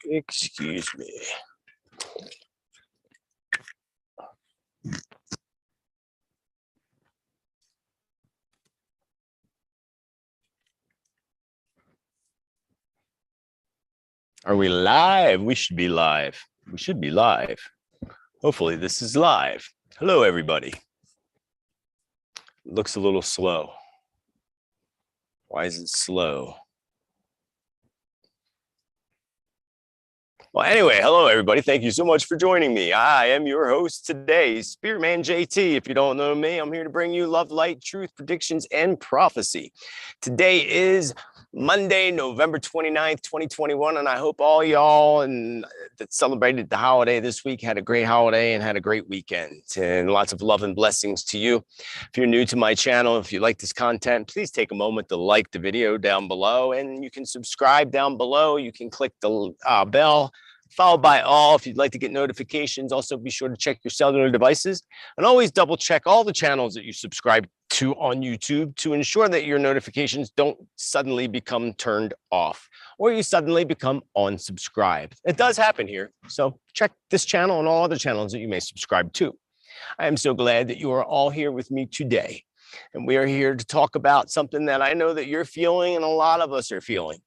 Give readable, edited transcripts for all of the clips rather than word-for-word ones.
Excuse me. Are we live? We should be live. We should be live. Hopefully this is live. Hello, everybody. Looks a little slow. Why is it slow? Well, anyway, hello, everybody. Thank you so much for joining me. I am your host today, Spiritman J.T. If you don't know me, I'm here to bring you love, light, truth, predictions, and prophecy. Today is Monday, November 29th, 2021, and I hope all y'all that celebrated the holiday this week had a great holiday and had a great weekend. And lots of love and blessings to you. If you're new to my channel, if you like this content, please take a moment to like the video down below, and you can subscribe down below. You can click the bell, followed by all if you'd like to get notifications. Also, be sure to check your cellular devices and always double check all the channels that you subscribe to on YouTube to ensure that your notifications don't suddenly become turned off or you suddenly become unsubscribed. It does happen here. So check this channel and all other channels that you may subscribe to. I am so glad that you are all here with me today. And we are here to talk about something that I know that you're feeling and a lot of us are feeling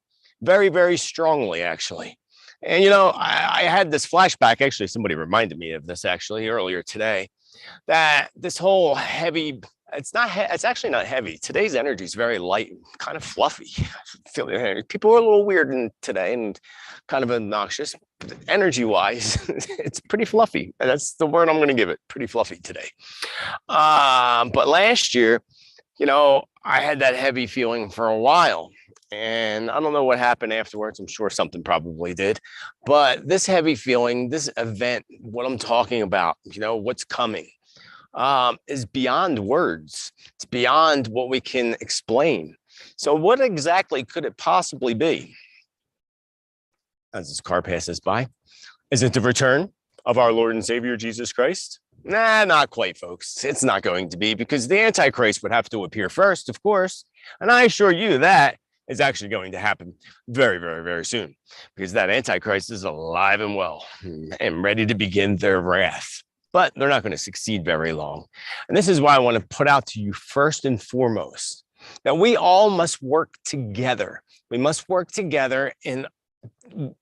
very, very strongly, actually. And, you know, I had this flashback. Actually, somebody reminded me of this actually earlier today, that this whole heavy, it's actually not heavy. Today's energy is very light, kind of fluffy. People are a little weird today and kind of obnoxious. Energy wise, it's pretty fluffy. That's the word I'm going to give it. Pretty fluffy today. But last year, you know, I had that heavy feeling for a while. And I don't know what happened afterwards. I'm sure something probably did. But this heavy feeling, this event, what I'm talking about, you know, what's coming, is beyond words. It's beyond what we can explain. So what exactly could it possibly be? As this car passes by, is it the return of our Lord and Savior, Jesus Christ? Nah, not quite, folks. It's not going to be, because the Antichrist would have to appear first, of course. And I assure you that is actually going to happen very, very, very soon, because that Antichrist is alive and well and ready to begin their wrath. But they're not going to succeed very long. And this is why I want to put out to you first and foremost that we all must work together. We must work together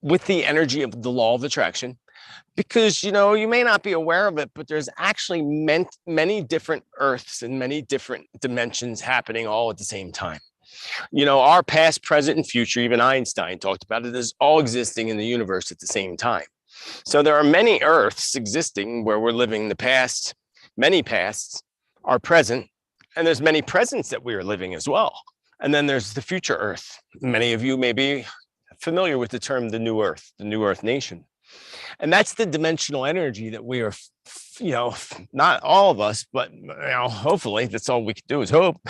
with the energy of the law of attraction, because, you know, you may not be aware of it, but there's actually many different earths and many different dimensions happening all at the same time. You know, our past, present, and future, even Einstein talked about it, as all existing in the universe at the same time. So there are many earths existing where we're living the past, many pasts are present, and there's many presents that we are living as well. And then there's the future earth. Many of you may be familiar with the term the new earth nation. And that's the dimensional energy that we are, you know, not all of us, but, you know, hopefully that's all we can do is hope,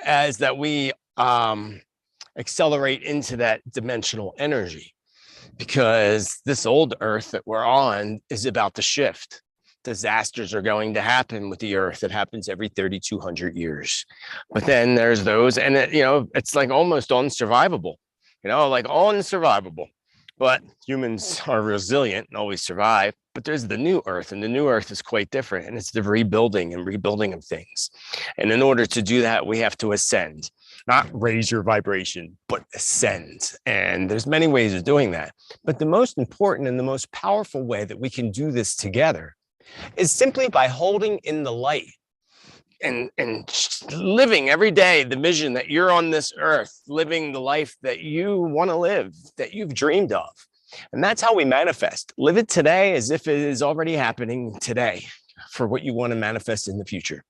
as that we accelerate into that dimensional energy, because this old earth that we're on is about to shift. Disasters are going to happen with the earth. It happens every 3,200 years. But then there's those, and you know, it's like almost unsurvivable, you know, like unsurvivable. But humans are resilient and always survive. But there's the new earth, and the new earth is quite different. And it's the rebuilding of things. And in order to do that, we have to ascend, not raise your vibration, but ascend. And there's many ways of doing that. But the most important and the most powerful way that we can do this together is simply by holding in the light and living every day the vision that you're on this earth, living the life that you want to live, that you've dreamed of. And that's how we manifest. Live it today as if it is already happening today for what you want to manifest in the future.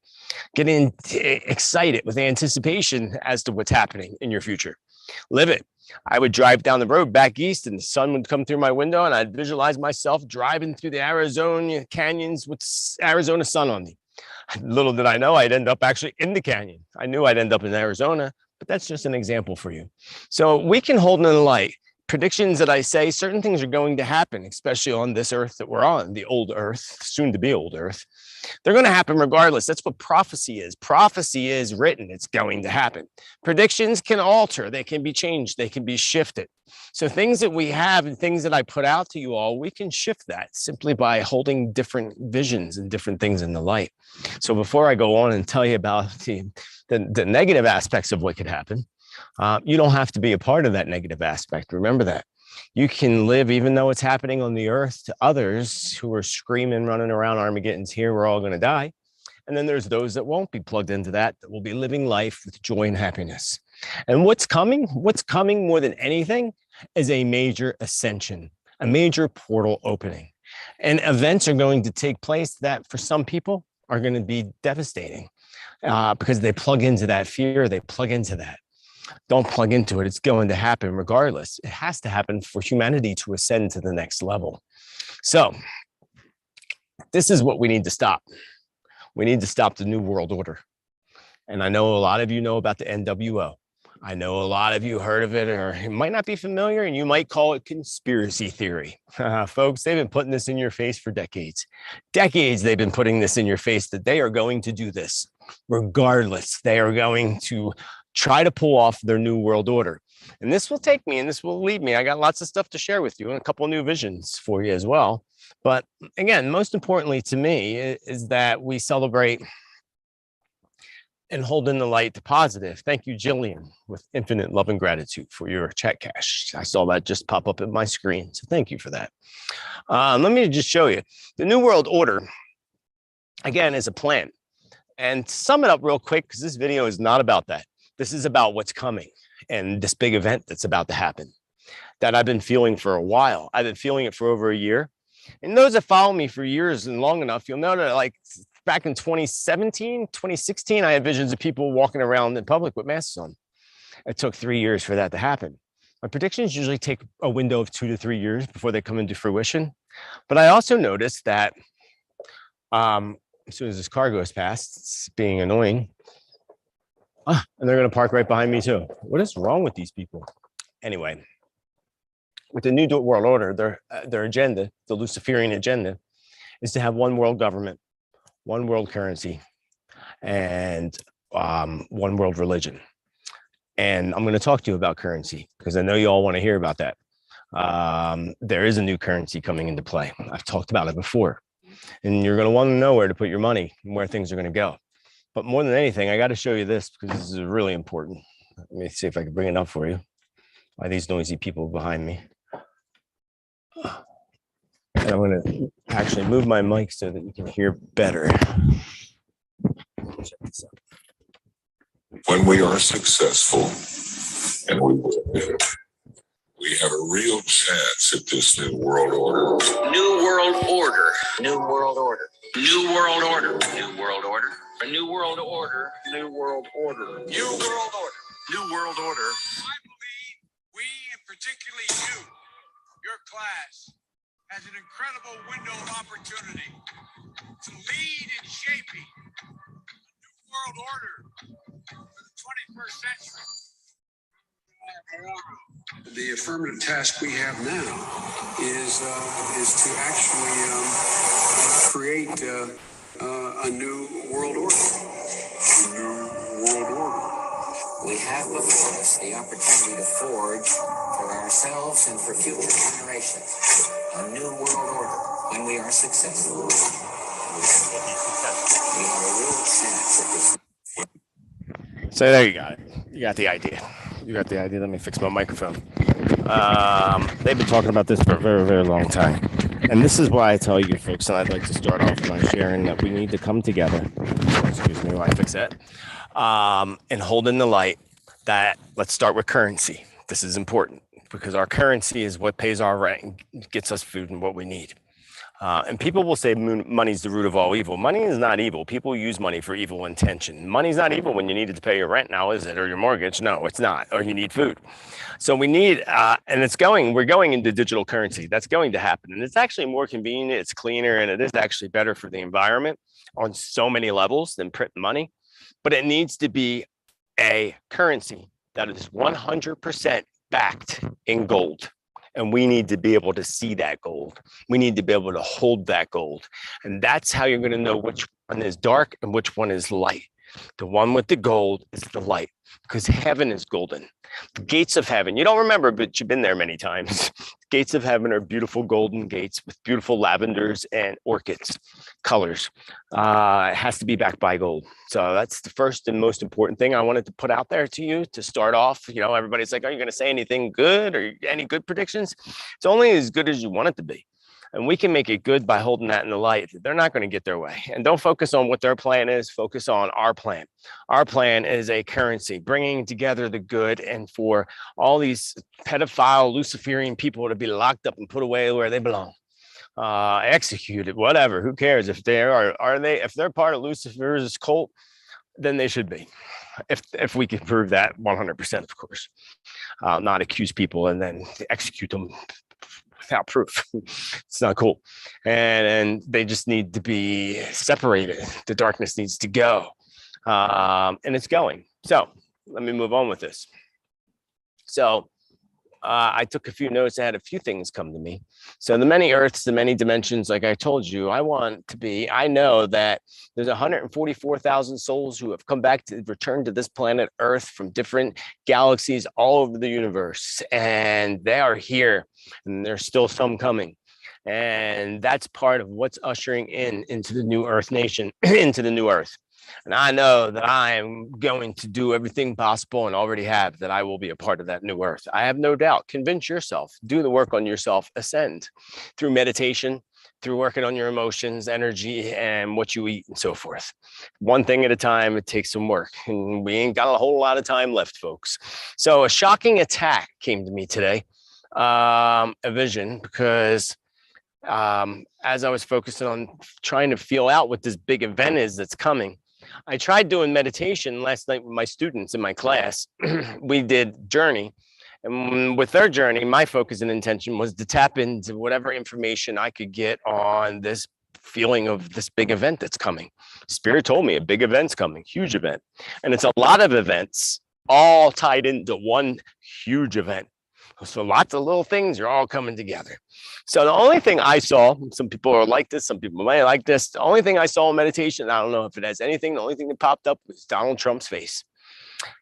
Getting excited with anticipation as to what's happening in your future. Live it. I would drive down the road back east and the sun would come through my window and I'd visualize myself driving through the Arizona canyons with Arizona sun on me. Little did I know I'd end up actually in the canyon. I knew I'd end up in Arizona, but that's just an example for you. So we can hold in the light. predictions that I say, certain things are going to happen, especially on this earth that we're on, the old earth, soon to be old earth. They're going to happen regardless. That's what prophecy is. Prophecy is written. It's going to happen. Predictions can alter. They can be changed. They can be shifted. So things that we have and things that I put out to you all, we can shift that simply by holding different visions and different things in the light. So before I go on and tell you about the negative aspects of what could happen, you don't have to be a part of that negative aspect. Remember that. You can live, even though it's happening on the earth to others who are screaming, running around, Armageddon's here, we're all going to die. And then there's those that won't be plugged into that will be living life with joy and happiness. And what's coming more than anything is a major ascension, a major portal opening. And events are going to take place that for some people are going to be devastating because they plug into that fear, they plug into that. Don't plug into it. It's going to happen regardless. It has to happen for humanity to ascend to the next level. So this is what we need to stop. We need to stop the New World Order. And I know a lot of you know about the NWO. I know a lot of you heard of it, or it might not be familiar, and you might call it conspiracy theory. Folks, they've been putting this in your face for decades. Decades they've been putting this in your face that they are going to do this. Regardless, they are going to try to pull off their New World Order. And this will take me and this will lead me. I got lots of stuff to share with you and a couple of new visions for you as well. But again, most importantly to me is that we celebrate and hold in the light to positive. Thank you, Jillian, with infinite love and gratitude for your chat cash. I saw that just pop up at my screen. So thank you for that. Let me just show you. The New World Order, again, is a plan. And to sum it up real quick, because this video is not about that. This is about what's coming and this big event that's about to happen that I've been feeling for a while. I've been feeling it for over a year. And those that follow me for years and long enough, you'll know that like back in 2017, 2016, I had visions of people walking around in public with masks on. It took 3 years for that to happen. My predictions usually take a window of 2 to 3 years before they come into fruition. But I also noticed that as soon as this car goes past, it's being annoying. And they're going to park right behind me too. What is wrong with these people? Anyway, with the New World Order, their agenda, the Luciferian agenda, is to have one world government, one world currency, and one world religion. And I'm going to talk to you about currency because I know you all want to hear about that. There is a new currency coming into play. I've talked about it before. And you're going to want to know where to put your money and where things are going to go. But more than anything, I got to show you this because this is really important. Let me see if I can bring it up for you. Why these noisy people behind me? And I'm going to actually move my mic so that you can hear better. Check this out. When we are successful, and we will be, we have a real chance at this new world order. New world order. New world order. New world order. New world order. A new world order. New world order. New world order. New world order. I believe we, and particularly you, your class, has an incredible window of opportunity to lead in shaping a new world order for the 21st century. The affirmative task we have now is to actually create a new world order. A new world order. We have before us the opportunity to forge for ourselves and for future generations a new world order when we are successful. We have a real chance at this. So there you got it. You got the idea. You got the idea. Let me fix my microphone. They've been talking about this for a very, very long time. And this is why I tell you folks, and I'd like to start off by sharing that we need to come together. Excuse me while I fix that. And hold in the light that let's start with currency. This is important because our currency is what pays our rent and gets us food and what we need. And people will say money's the root of all evil. Money is not evil. People use money for evil intention. Money's not evil when you need it to pay your rent now, is it? Or your mortgage? No, it's not. Or you need food. So we need, and we're going into digital currency. That's going to happen. And it's actually more convenient. It's cleaner. And it is actually better for the environment on so many levels than print money. But it needs to be a currency that is 100% backed in gold. And we need to be able to see that gold. We need to be able to hold that gold. And that's how you're going to know which one is dark and which one is light. The one with the gold is the light, because heaven is golden. The gates of heaven, you don't remember, but you've been there many times. Gates of heaven are beautiful golden gates with beautiful lavenders and orchids colors. It has to be backed by gold. So that's the first and most important thing I wanted to put out there to you to start off. You know, everybody's like, are you going to say anything good or any good predictions? It's only as good as you want it to be. And we can make it good by holding that in the light. They're not going to get their way. And don't focus on what their plan is. Focus on our plan. Our plan is a currency, bringing together the good, and for all these pedophile, Luciferian people to be locked up and put away where they belong, executed, whatever. Who cares if they if they're part of Lucifer's cult, then they should be. If we can prove that 100%, of course, not accuse people and then execute them without proof. It's not cool. And they just need to be separated. The darkness needs to go. And it's going. So let me move on with this. So I took a few notes. I had a few things come to me. So the many earths, the many dimensions, like I told you, I know that there's 144,000 souls who have come back to return to this planet Earth from different galaxies all over the universe. And they are here, and there's still some coming. And that's part of what's ushering into the new Earth nation, into the new Earth. And I know that I am going to do everything possible, and already have, that I will be a part of that new Earth. I have no doubt. Convince yourself, do the work on yourself, ascend through meditation, through working on your emotions, energy, and what you eat and so forth. One thing at a time. It takes some work, and we ain't got a whole lot of time left, folks. So a shocking attack came to me today, a vision, because as I was focusing on trying to feel out what this big event is that's coming, I tried doing meditation last night with my students in my class. We did journey. And with their journey, my focus and intention was to tap into whatever information I could get on this feeling of this big event that's coming. Spirit told me a big event's coming, huge event. And it's a lot of events all tied into one huge event. So lots of little things are all coming together. So the only thing I saw, some people are like this, some people may like this. The only thing I saw in meditation, I don't know if it has anything, the only thing that popped up was Donald Trump's face.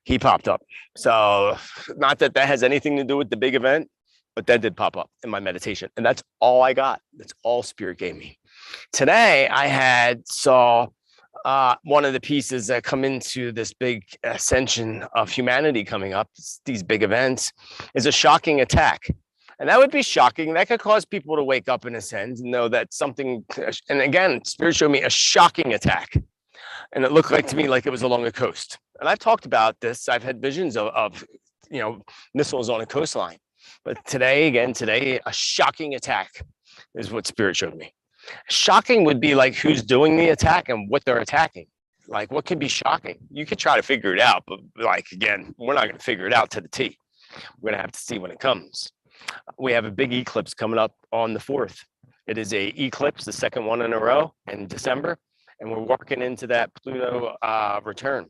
He popped up. So not that that has anything to do with the big event, but that did pop up in my meditation. And that's all I got. That's all Spirit gave me. Today, I saw one of the pieces that come into this big ascension of humanity coming up, these big events, is a shocking attack. And that would be shocking. That could cause people to wake up in a sense and know that something, and again, Spirit showed me a shocking attack. And it looked like to me like it was along a coast. And I've talked about this. I've had visions of missiles on a coastline. But today, a shocking attack is what Spirit showed me. Shocking would be like who's doing the attack and what they're attacking. Like, what could be shocking? You could try to figure it out, but like, again, we're not going to figure it out to the T. We're going to have to see when it comes. We have a big eclipse coming up on the 4th. It is a eclipse, the second one in a row in December, and we're walking into that Pluto return.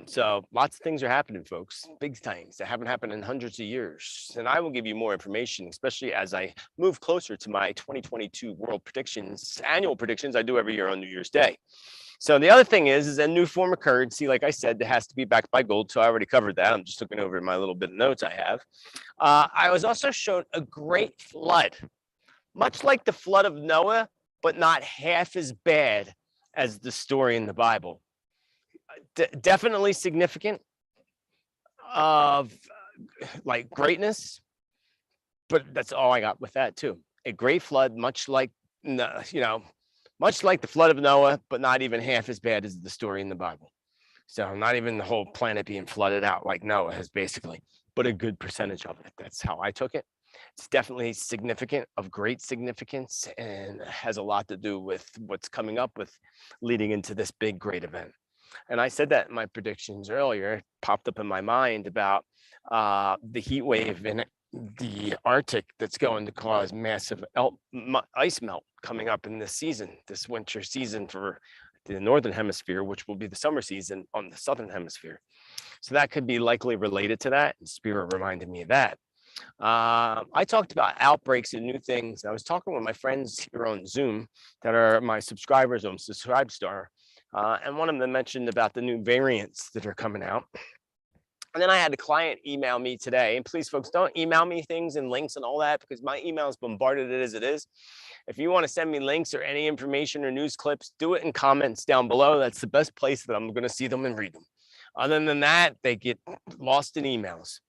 So lots of things are happening, folks. Big things that haven't happened in hundreds of years. And I will give you more information, especially as I move closer to my 2022 world predictions, annual predictions I do every year on New Year's Day. So the other thing is a new form of currency. Like I said, that has to be backed by gold. So I already covered that. I'm just looking over my little bit of notes I have. I was also shown a great flood, much like the flood of Noah, but not half as bad as the story in the Bible. Definitely significant of like greatness, but that's all I got with that too. A great flood, much like the flood of Noah, but not even half as bad as the story in the Bible. So not even the whole planet being flooded out like Noah has basically, but a good percentage of it. That's how I took it. It's definitely significant, of great significance, and has a lot to do with what's coming up with leading into this big, great event. And I said that in my predictions earlier. It popped up in my mind about the heat wave in the Arctic that's going to cause massive ice melt coming up in this season, this winter season for the Northern Hemisphere, which will be the summer season on the Southern Hemisphere. So that could be likely related to that. And Spirit reminded me of that. I talked about outbreaks and new things. I was talking with my friends here on Zoom that are my subscribers on Subscribestar, and one of them mentioned about the new variants that are coming out. And then I had a client email me today. And please, folks, don't email me things and links and all that, because my email is bombarded as it is. If you want to send me links or any information or news clips, do it in comments down below. That's the best place that I'm going to see them and read them. Other than that, they get lost in emails.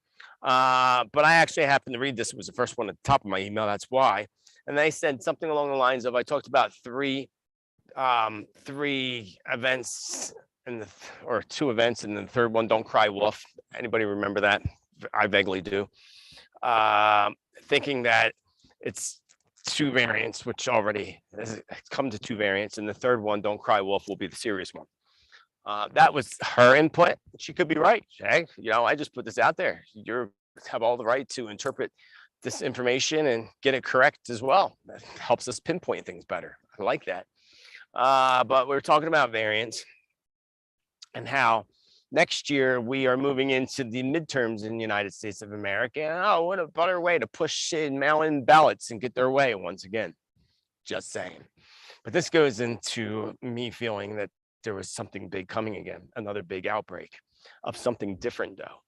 But I actually happened to read this. It was the first one at the top of my email. That's why. And they said something along the lines of, I talked about three events or two events, and the third one, don't cry wolf. Anybody remember that? I vaguely do. Thinking that it's two variants, which already has come to two variants, and the third one, don't cry wolf, will be the Sirius one. That was her input. She could be right. Hey, I just put this out there. You have all the right to interpret this information and get it correct as well. That helps us pinpoint things better. I like that. But we're talking about variants and how next year we are moving into the midterms in the United States of America. And, oh, what a better way to push in mail-in ballots and get their way once again. Just saying. But this goes into me feeling that there was something big coming again, another big outbreak of something different though.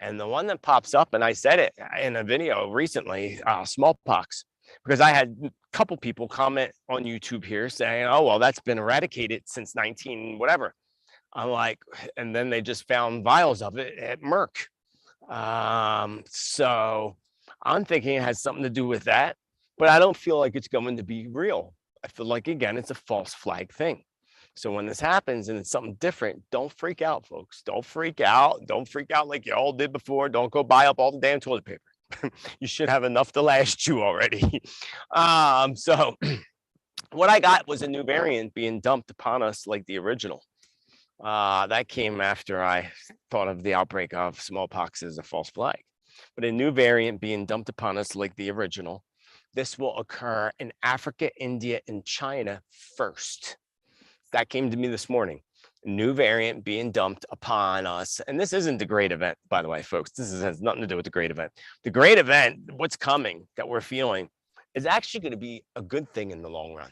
And the one that pops up, and I said it in a video recently, smallpox, because I had a couple people comment on YouTube here saying, oh, well, that's been eradicated since 19 whatever. I'm like, and then they just found vials of it at Merck. So I'm thinking it has something to do with that, but I don't feel like it's going to be real. I feel like, again, it's a false flag thing. So when this happens and it's something different, don't freak out, folks. Don't freak out. Don't freak out like you all did before. Don't go buy up all the damn toilet paper. You should have enough to last you already. So what I got was a new variant being dumped upon us like the original. That came after I thought of the outbreak of smallpox as a false flag. But a new variant being dumped upon us like the original. This will occur in Africa, India, and China first. That came to me this morning. A new variant being dumped upon us. And this isn't the great event, by the way, folks. This has nothing to do with the great event. The great event, what's coming that we're feeling, is actually going to be a good thing in the long run.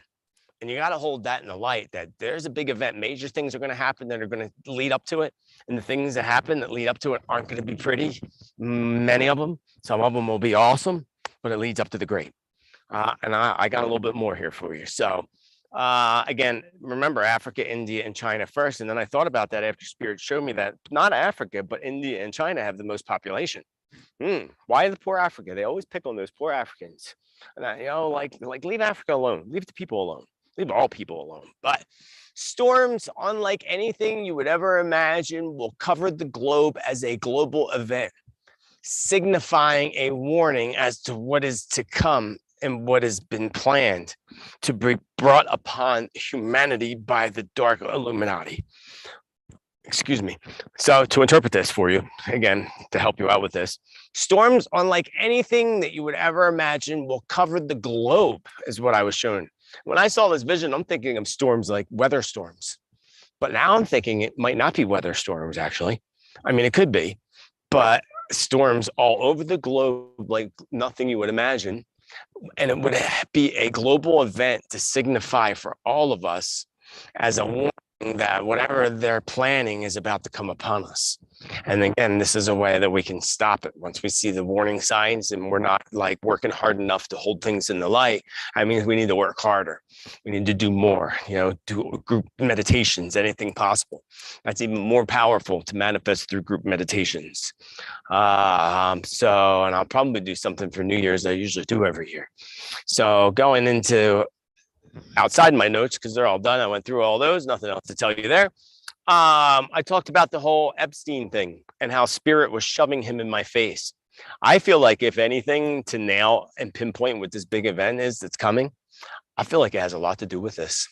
And you got to hold that in the light that there's a big event. Major things are going to happen that are going to lead up to it. And the things that happen that lead up to it aren't going to be pretty. Many of them. Some of them will be awesome, but it leads up to the great. And I got a little bit more here for you. So again, remember Africa, India, and China first. And then I thought about that after Spirit showed me that not Africa, but India and China have the most population. Why the poor Africa? They always pick on those poor Africans. And like leave Africa alone. Leave the people alone. Leave all people alone. But storms, unlike anything you would ever imagine, will cover the globe as a global event, signifying a warning as to what is to come and what has been planned to be brought upon humanity by the dark Illuminati. Excuse me. So to interpret this for you, again, to help you out with this, storms, unlike anything that you would ever imagine, will cover the globe, is what I was shown. When I saw this vision, I'm thinking of storms like weather storms. But now I'm thinking it might not be weather storms, actually. I mean, it could be, but storms all over the globe like nothing you would imagine. And it would be a global event to signify for all of us as a warning that whatever they're planning is about to come upon us. And again, this is a way that we can stop it once we see the warning signs and we're not like working hard enough to hold things in the light. I mean, we need to work harder. We need to do more, do group meditations, anything possible. That's even more powerful to manifest through group meditations. And I'll probably do something for New Year's. I usually do every year. So going into outside my notes, because they're all done. I went through all those, nothing else to tell you there. I talked about the whole Epstein thing and how Spirit was shoving him in my face. I feel like if anything to nail and pinpoint what this big event is that's coming, I feel like it has a lot to do with this.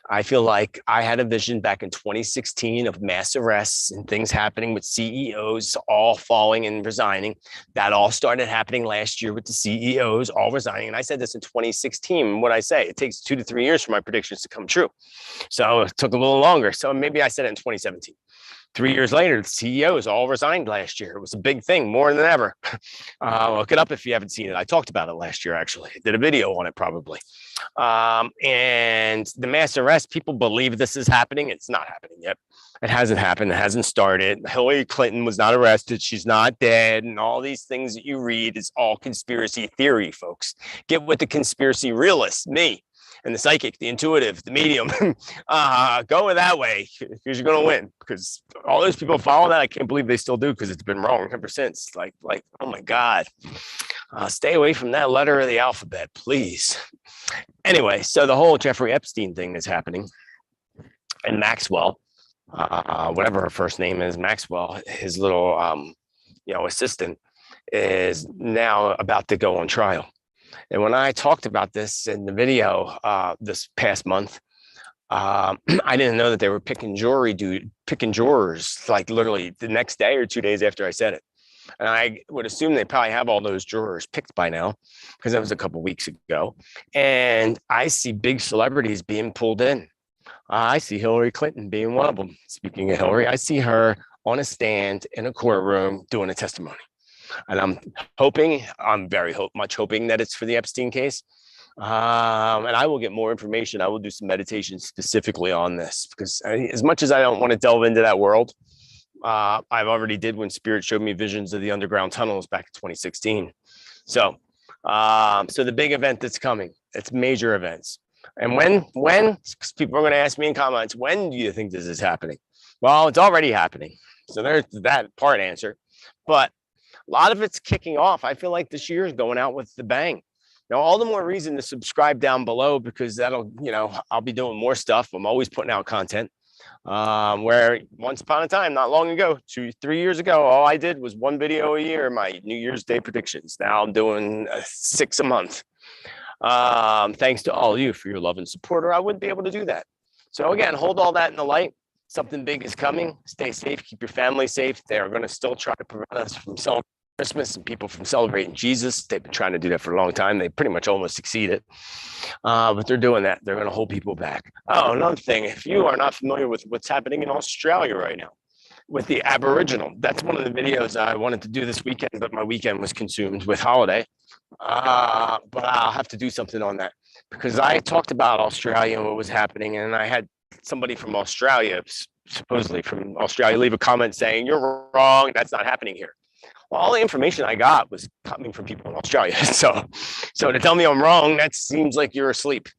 I feel like I had a vision back in 2016 of mass arrests and things happening with CEOs all falling and resigning. That all started happening last year with the CEOs all resigning. And I said this in 2016. What I say, it takes 2 to 3 years for my predictions to come true. So it took a little longer. So maybe I said it in 2017. 3 years later, the CEOs all resigned last year. It was a big thing, more than ever. Look it up if you haven't seen it. I talked about it last year, actually. I did a video on it, probably. And the mass arrest, people believe this is happening. It's not happening yet. It hasn't happened. It hasn't started. Hillary Clinton was not arrested. She's not dead. And all these things that you read is all conspiracy theory, folks. Get with the conspiracy realists, me. And the psychic, the intuitive, the medium, go that way because you're going to win. Because all those people follow that, I can't believe they still do because it's been wrong ever since. Like, oh my God, stay away from that letter of the alphabet, please. Anyway, so the whole Jeffrey Epstein thing is happening, and Maxwell, whatever her first name is, Maxwell, his little, assistant, is now about to go on trial. And when I talked about this in the video this past month, I didn't know that they were picking jurors like literally the next day or 2 days after I said it. And I would assume they probably have all those jurors picked by now because that was a couple of weeks ago. And I see big celebrities being pulled in. I see Hillary Clinton being one of them. Speaking of Hillary, I see her on a stand in a courtroom doing a testimony. And I'm very much hoping that it's for the Epstein case. And I will get more information. I will do some meditation specifically on this because as much as I don't want to delve into that world, I've already did when Spirit showed me visions of the underground tunnels back in 2016. So the big event that's coming, it's major events. And when, people are going to ask me in comments, when do you think this is happening? Well, it's already happening. So there's that part answer. But a lot of it's kicking off. I feel like this year is going out with the bang. Now, all the more reason to subscribe down below because that'll, I'll be doing more stuff. I'm always putting out content. Where once upon a time, not long ago, 2-3 years ago, all I did was one video a year, my New Year's Day predictions. Now I'm doing 6 a month. Thanks to all of you for your love and support, or I wouldn't be able to do that. So again, hold all that in the light. Something big is coming. Stay safe. Keep your family safe. They are going to still try to prevent us from celebrating Christmas and people from celebrating Jesus. They've been trying to do that for a long time. They pretty much almost succeeded. But they're doing that. They're going to hold people back. Oh, another thing. If you are not familiar with what's happening in Australia right now with the Aboriginal, that's one of the videos I wanted to do this weekend, but my weekend was consumed with holiday. But I'll have to do something on that because I talked about Australia and what was happening, and I had somebody from Australia, supposedly from Australia, leave a comment saying, "You're wrong, that's not happening here." Well, all the information I got was coming from people in Australia. So to tell me I'm wrong, that seems like you're asleep.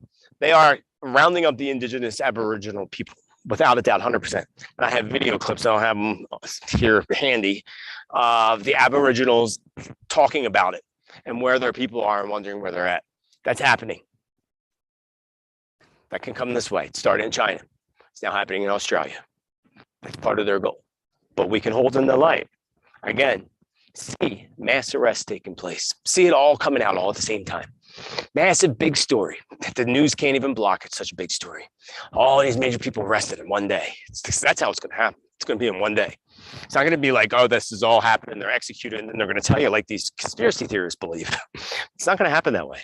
They are rounding up the indigenous Aboriginal people, without a doubt, 100%. And I have video clips, I don't have them here handy, of the Aboriginals talking about it and where their people are and wondering where they're at. That's happening. That can come this way. It started in China. It's now happening in Australia. That's part of their goal. But we can hold in the light. Again, see mass arrests taking place. See it all coming out all at the same time. Massive big story. The news can't even block it. Such a big story. All these major people arrested in one day. That's how it's going to happen. It's going to be in one day. It's not going to be like, oh, this is all happening. They're executed. And then they're going to tell you like these conspiracy theorists believe. It's not going to happen that way.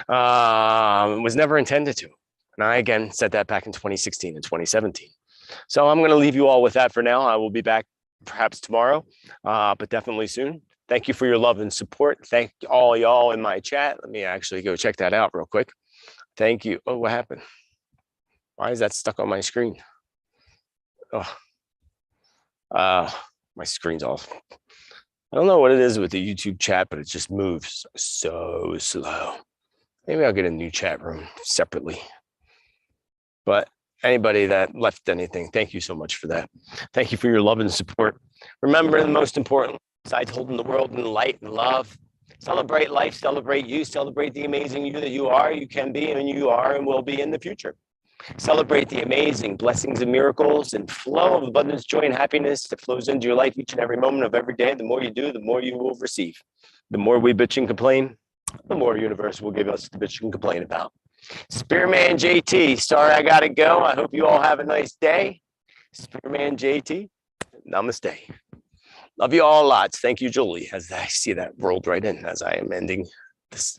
It was never intended to. And I, again, said that back in 2016 and 2017. So I'm going to leave you all with that for now. I will be back perhaps tomorrow, but definitely soon. Thank you for your love and support. Thank all y'all in my chat. Let me actually go check that out real quick. Thank you. Oh, what happened? Why is that stuck on my screen? Oh, my screen's off. I don't know what it is with the YouTube chat, but it just moves so slow. Maybe I'll get a new chat room separately. But anybody that left anything, thank you so much for that. Thank you for your love and support. Remember, the most important, besides holding the world in light and love, celebrate life, celebrate you, celebrate the amazing you that you are, you can be, and you are and will be in the future. Celebrate the amazing blessings and miracles and flow of abundance, joy, and happiness that flows into your life each and every moment of every day. The more you do, the more you will receive. The more we bitch and complain, the more the universe will give us to bitch and complain about. Spiritman J.T. Sorry I gotta go. I hope you all have a nice day. Spiritman J.T. Namaste. Love you all lots. Thank you, Julie, as I see that rolled right in as I am ending this